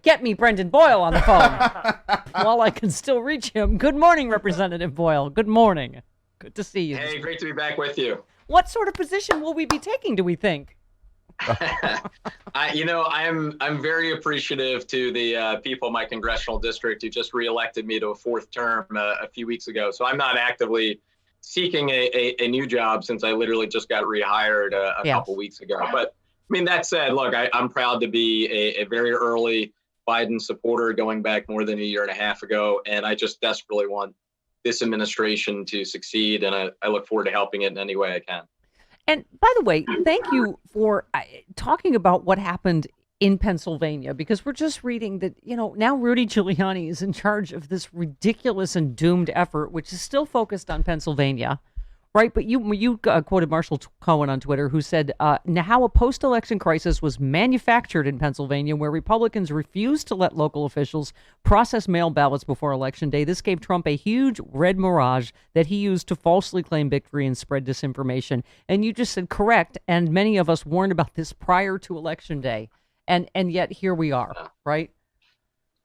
Get me Brendan Boyle on the phone while I can still reach him. Good morning, Representative Boyle. Good morning. Good to see you. Hey, great to be back with you. What sort of position will we be taking, do we think? I'm very appreciative to the people in my congressional district who just reelected me to a fourth term a few weeks ago. So I'm not actively seeking a new job since I literally just got rehired a couple weeks ago. But I mean, that said, look, I'm proud to be a very early Biden supporter going back more than a year and a half ago. And I just desperately want this administration to succeed. And I look forward to helping it in any way I can. And by the way, thank you for talking about what happened in Pennsylvania, because we're just reading that, now Rudy Giuliani is in charge of this ridiculous and doomed effort, which is still focused on Pennsylvania, right? But you quoted Marshall Cohen on Twitter, who said, how a post-election crisis was manufactured in Pennsylvania, where Republicans refused to let local officials process mail ballots before Election Day. This gave Trump a huge red mirage that he used to falsely claim victory and spread disinformation. And you just said correct, and many of us warned about this prior to Election Day. And yet here we are, right?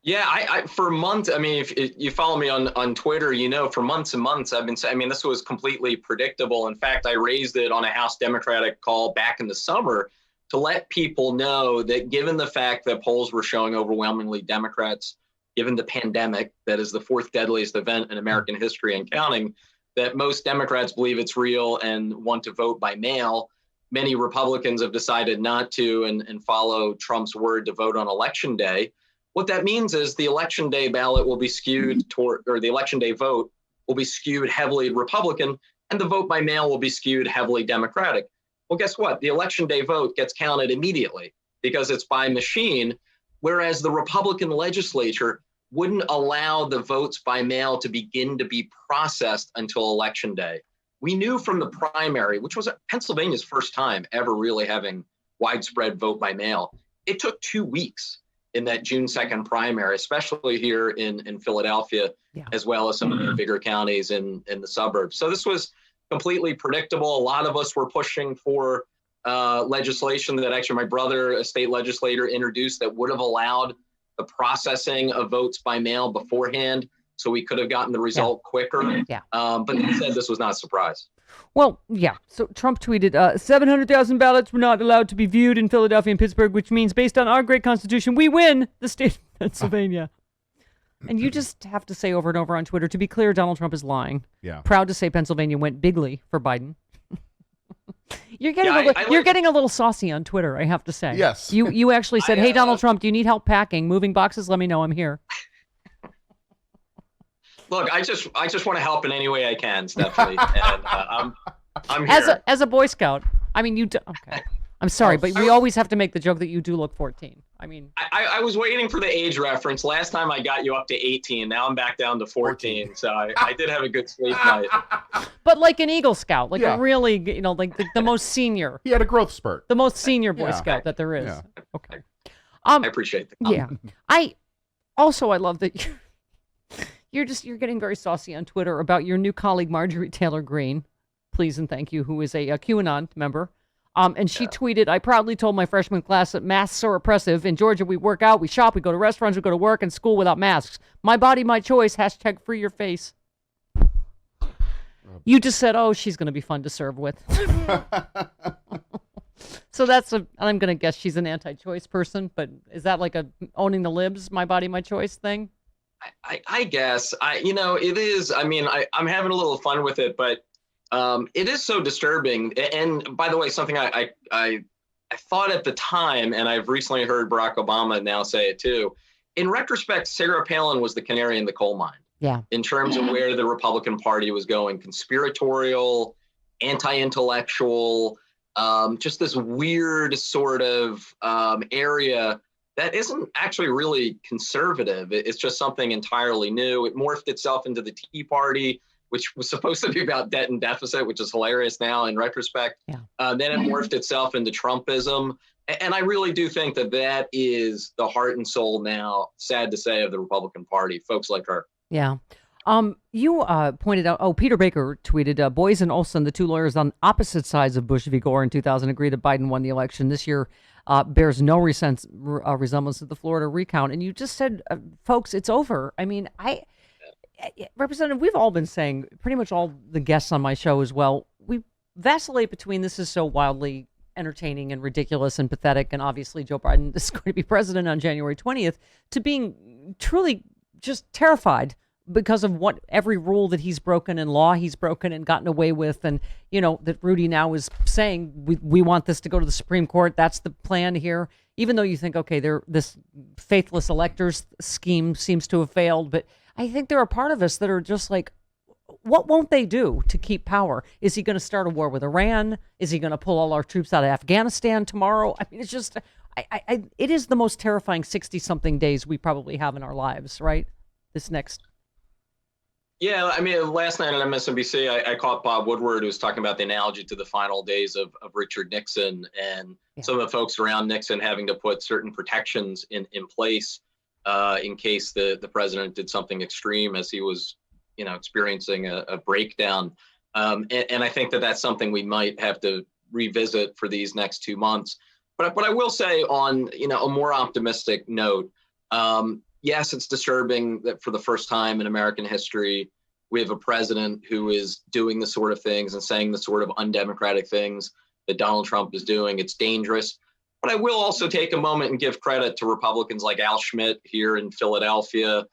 Yeah, I for months, I mean, if you follow me on Twitter, for months and months, I've been saying, this was completely predictable. In fact, I raised it on a House Democratic call back in the summer to let people know that given the fact that polls were showing overwhelmingly Democrats, given the pandemic, that is the fourth deadliest event in American history and counting, that most Democrats believe it's real and want to vote by mail. Many Republicans have decided not to and follow Trump's word to vote on Election Day. What that means is the Election Day ballot will be skewed toward, or the Election Day vote will be skewed heavily Republican, and the vote by mail will be skewed heavily Democratic. Well, guess what? The Election Day vote gets counted immediately because it's by machine, whereas the Republican legislature wouldn't allow the votes by mail to begin to be processed until Election Day. We knew from the primary, which was Pennsylvania's first time ever really having widespread vote by mail, it took 2 weeks in that June 2nd primary, especially here in Philadelphia, as well as some of the bigger counties in the suburbs. So this was completely predictable. A lot of us were pushing for legislation that actually my brother, a state legislator, introduced that would have allowed the processing of votes by mail beforehand, so we could have gotten the result quicker. But instead, this was not a surprise. Well, so Trump tweeted, 700,000 ballots were not allowed to be viewed in Philadelphia and Pittsburgh, which means based on our great Constitution, we win the state of Pennsylvania. And you just have to say over and over on Twitter, to be clear, Donald Trump is lying. Yeah. Proud to say Pennsylvania went bigly for Biden. You're getting a little saucy on Twitter, I have to say. Yes. You actually said, hey, Donald Trump, do you need help packing, moving boxes? Let me know, I'm here. Look, I just want to help in any way I can, Stephanie, and I'm here. As a Boy Scout. I mean, okay. I'm sorry, but we always have to make the joke that you do look 14. I mean, I was waiting for the age reference. Last time I got you up to 18. Now I'm back down to 14. So I did have a good sleep night. But like an Eagle Scout, like a really, like the most senior. He had a growth spurt. The most senior Boy Scout that there is. Yeah. Okay. I appreciate that. Yeah. I love that you're getting very saucy on Twitter about your new colleague, Marjorie Taylor Greene, please and thank you, who is a QAnon member. And she tweeted, I proudly told my freshman class that masks are oppressive. In Georgia, we work out, we shop, we go to restaurants, we go to work and school without masks. My body, my choice, hashtag free your face. You just said, oh, she's going to be fun to serve with. So I'm going to guess she's an anti-choice person, but is that like a owning the libs, my body, my choice thing? I guess, it is. I mean, I'm having a little fun with it, but it is so disturbing. And by the way, something I thought at the time, and I've recently heard Barack Obama now say it too. In retrospect, Sarah Palin was the canary in the coal mine. Yeah. In terms of where the Republican Party was going, conspiratorial, anti-intellectual, just this weird sort of area that isn't actually really conservative. It's just something entirely new. It morphed itself into the Tea Party, which was supposed to be about debt and deficit, which is hilarious now in retrospect. Yeah. Then it morphed itself into Trumpism. And I really do think that is the heart and soul now, sad to say, of the Republican Party, folks like her. Yeah. You pointed out, Peter Baker tweeted, Boyes and Olson, the two lawyers on opposite sides of Bush v. Gore in 2000, agree that Biden won the election. This year, bears no resemblance to the Florida recount. And you just said, folks, it's over. I mean, Representative, we've all been saying, pretty much all the guests on my show as well, we vacillate between this is so wildly entertaining and ridiculous and pathetic, and obviously Joe Biden is going to be president on January 20th, to being truly just terrified because of what every rule that he's broken and law he's broken and gotten away with. And, that Rudy now is saying, we want this to go to the Supreme Court. That's the plan here. Even though you think, okay, this faithless electors scheme seems to have failed. But I think there are part of us that are just like, what won't they do to keep power? Is he going to start a war with Iran? Is he going to pull all our troops out of Afghanistan tomorrow? I mean, it's just, it is the most terrifying 60-something days we probably have in our lives, right? This next. Yeah, I mean, last night on MSNBC, I caught Bob Woodward, who was talking about the analogy to the final days of Richard Nixon and some of the folks around Nixon having to put certain protections in place in case the president did something extreme as he was, experiencing a breakdown. And I think that's something we might have to revisit for these next 2 months. But I will say on, a more optimistic note, yes, it's disturbing that for the first time in American history, we have a president who is doing the sort of things and saying the sort of undemocratic things that Donald Trump is doing. It's dangerous. But I will also take a moment and give credit to Republicans like Al Schmidt here in Philadelphia,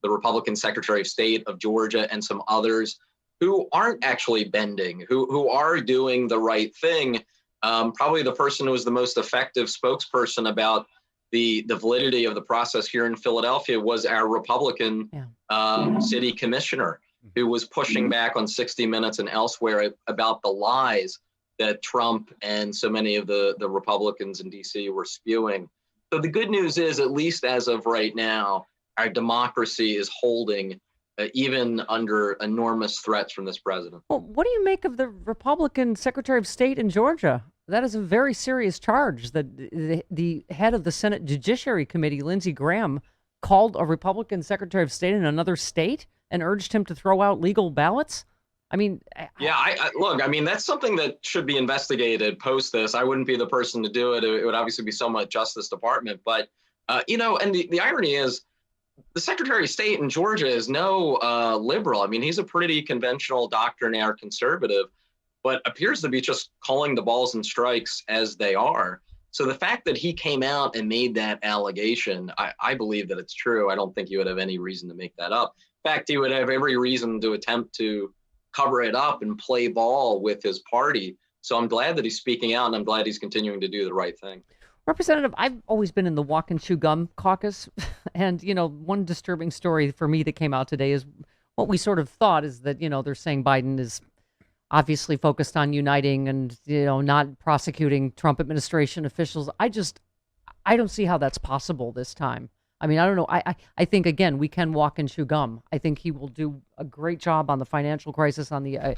the Republican Secretary of State of Georgia, and some others who aren't actually bending, who are doing the right thing. Probably the person who was the most effective spokesperson about the validity of the process here in Philadelphia was our Republican city commissioner, who was pushing back on 60 Minutes and elsewhere about the lies that Trump and so many of the Republicans in D.C. were spewing. So the good news is, at least as of right now, our democracy is holding even under enormous threats from this president. Well, what do you make of the Republican Secretary of State in Georgia? That is a very serious charge that the head of the Senate Judiciary Committee, Lindsey Graham, called a Republican Secretary of State in another state and urged him to throw out legal ballots. I mean, look, I mean, that's something that should be investigated post this. I wouldn't be the person to do it. It would obviously be somewhat Justice Department. But, and the irony is the Secretary of State in Georgia is no liberal. I mean, he's a pretty conventional doctrinaire conservative, but appears to be just calling the balls and strikes as they are. So the fact that he came out and made that allegation, I believe that it's true. I don't think he would have any reason to make that up. In fact, he would have every reason to attempt to cover it up and play ball with his party. So I'm glad that he's speaking out, and I'm glad he's continuing to do the right thing. Representative, I've always been in the walk and chew gum caucus. And, one disturbing story for me that came out today is what we sort of thought is that, they're saying Biden is obviously focused on uniting and, not prosecuting Trump administration officials. I don't see how that's possible this time. I mean, I don't know. I think, again, we can walk and chew gum. I think he will do a great job on the financial crisis, on the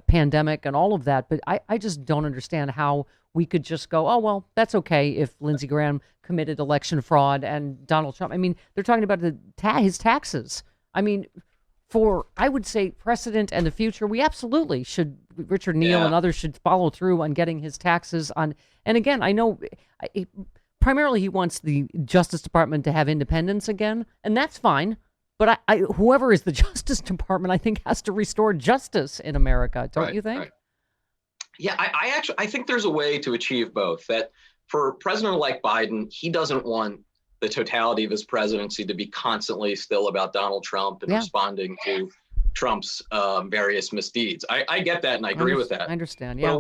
pandemic and all of that. But I just don't understand how we could just go, oh, well, that's okay if Lindsey Graham committed election fraud and Donald Trump. I mean, they're talking about his taxes. I mean, for, I would say, precedent and the future, we absolutely should, Richard Neal and others should follow through on getting his taxes on. And again, I know primarily he wants the Justice Department to have independence again, and that's fine. But whoever is the Justice Department, I think, has to restore justice in America. Don't you think? Right. Yeah, I think there's a way to achieve both. That for President-elect Biden, he doesn't want the totality of his presidency to be constantly still about Donald Trump and responding to Trump's various misdeeds. I get that, and I agree with that. I understand. Yeah.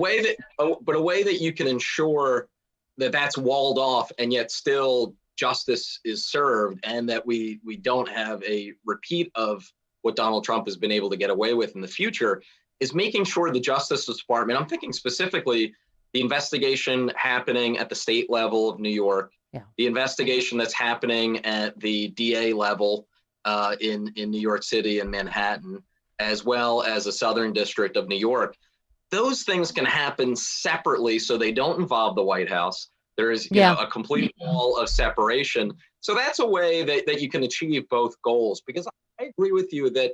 But a way that you can ensure that that's walled off and yet still justice is served, and that we don't have a repeat of what Donald Trump has been able to get away with in the future, is making sure the Justice Department, I'm thinking specifically the investigation happening at the state level of New York, the investigation that's happening at the DA level in New York City and Manhattan, as well as the Southern District of New York. Those things can happen separately so they don't involve the White House. There is a complete wall of separation. So that's a way that you can achieve both goals, because I agree with you that,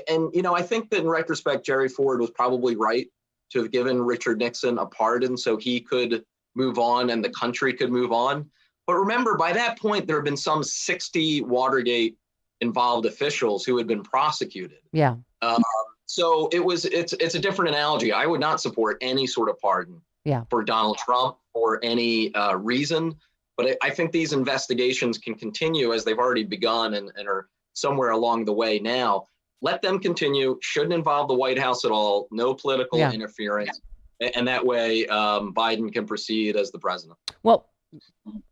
and I think that in retrospect, Jerry Ford was probably right to have given Richard Nixon a pardon so he could move on and the country could move on. But remember, by that point, there have been some 60 Watergate involved officials who had been prosecuted. Yeah. So it's a different analogy. I would not support any sort of pardon for Donald Trump for any reason. But I think these investigations can continue as they've already begun and are somewhere along the way now. Let them continue. Shouldn't involve the White House at all. No political interference. And that way Biden can proceed as the president. Well,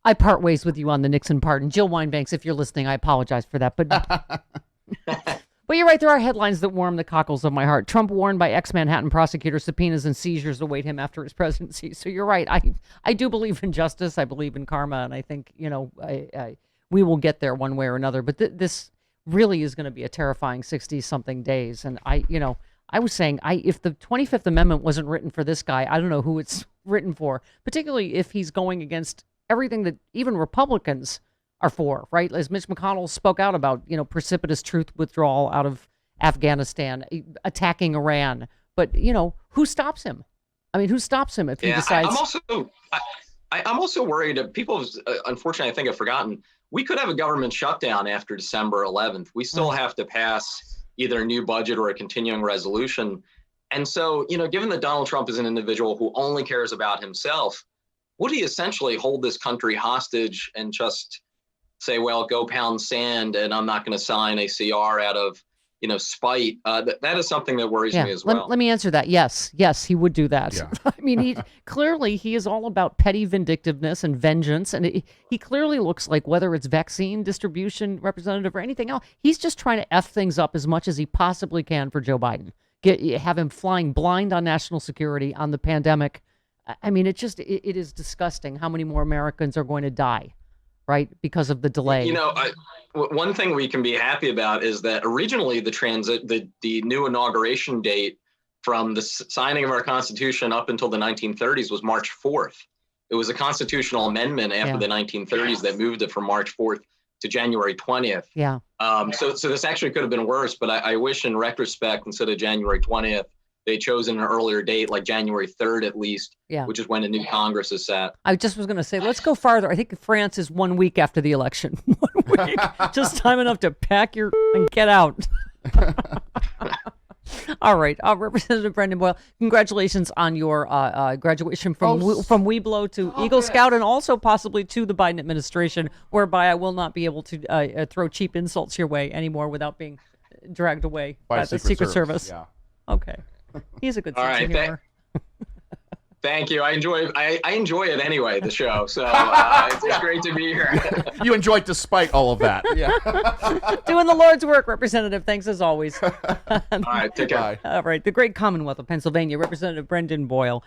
I part ways with you on the Nixon pardon. Jill Wine-Banks, if you're listening, I apologize for that. But but you're right. There are headlines that warm the cockles of my heart. Trump warned by ex-Manhattan prosecutors, subpoenas and seizures await him after his presidency. So you're right. I do believe in justice. I believe in karma. And I think, we will get there one way or another. But this really is going to be a terrifying 60-something days. And I was saying, if the 25th Amendment wasn't written for this guy, I don't know who it's written for, particularly if he's going against everything that even Republicans are for, right? As Mitch McConnell spoke out about, precipitous truth withdrawal out of Afghanistan, attacking Iran. But, who stops him? I mean, who stops him if he decides? I'm also worried that people, unfortunately, I think have forgotten, we could have a government shutdown after December 11th. We still have to pass either a new budget or a continuing resolution. And so, given that Donald Trump is an individual who only cares about himself, would he essentially hold this country hostage and just say, well, go pound sand and I'm not going to sign a CR out of, spite? That is something that worries me as well. Let me answer that. Yes, he would do that. Yeah. I mean, he is all about petty vindictiveness and vengeance. And he clearly looks like, whether it's vaccine distribution representative or anything else, he's just trying to F things up as much as he possibly can for Joe Biden. Have him flying blind on national security, on the pandemic. I mean, it is disgusting how many more Americans are going to die, right, because of the delay. One thing we can be happy about is that originally the new inauguration date from the signing of our Constitution up until the 1930s was March 4th. It was a constitutional amendment after the 1930s that moved it from March 4th to January 20th. Yeah. So this actually could have been worse, but I wish in retrospect, instead of January 20th, they chosen an earlier date, like January 3rd at least, which is when a new Congress is set. I just was going to say, let's go farther. I think France is 1 week after the election. 1 week. Just time enough to pack your and get out. All right. Representative Brendan Boyle, congratulations on your graduation from Weeblo to Eagle Scout, and also possibly to the Biden administration, whereby I will not be able to throw cheap insults your way anymore without being dragged away by the Secret Service. Yeah. Okay. He's a good sense of humor. Thank you. I enjoy it anyway, the show. So it's great to be here. You enjoy it despite all of that. Yeah. Doing the Lord's work, Representative. Thanks as always. All right. Take care. All right. The great Commonwealth of Pennsylvania, Representative Brendan Boyle.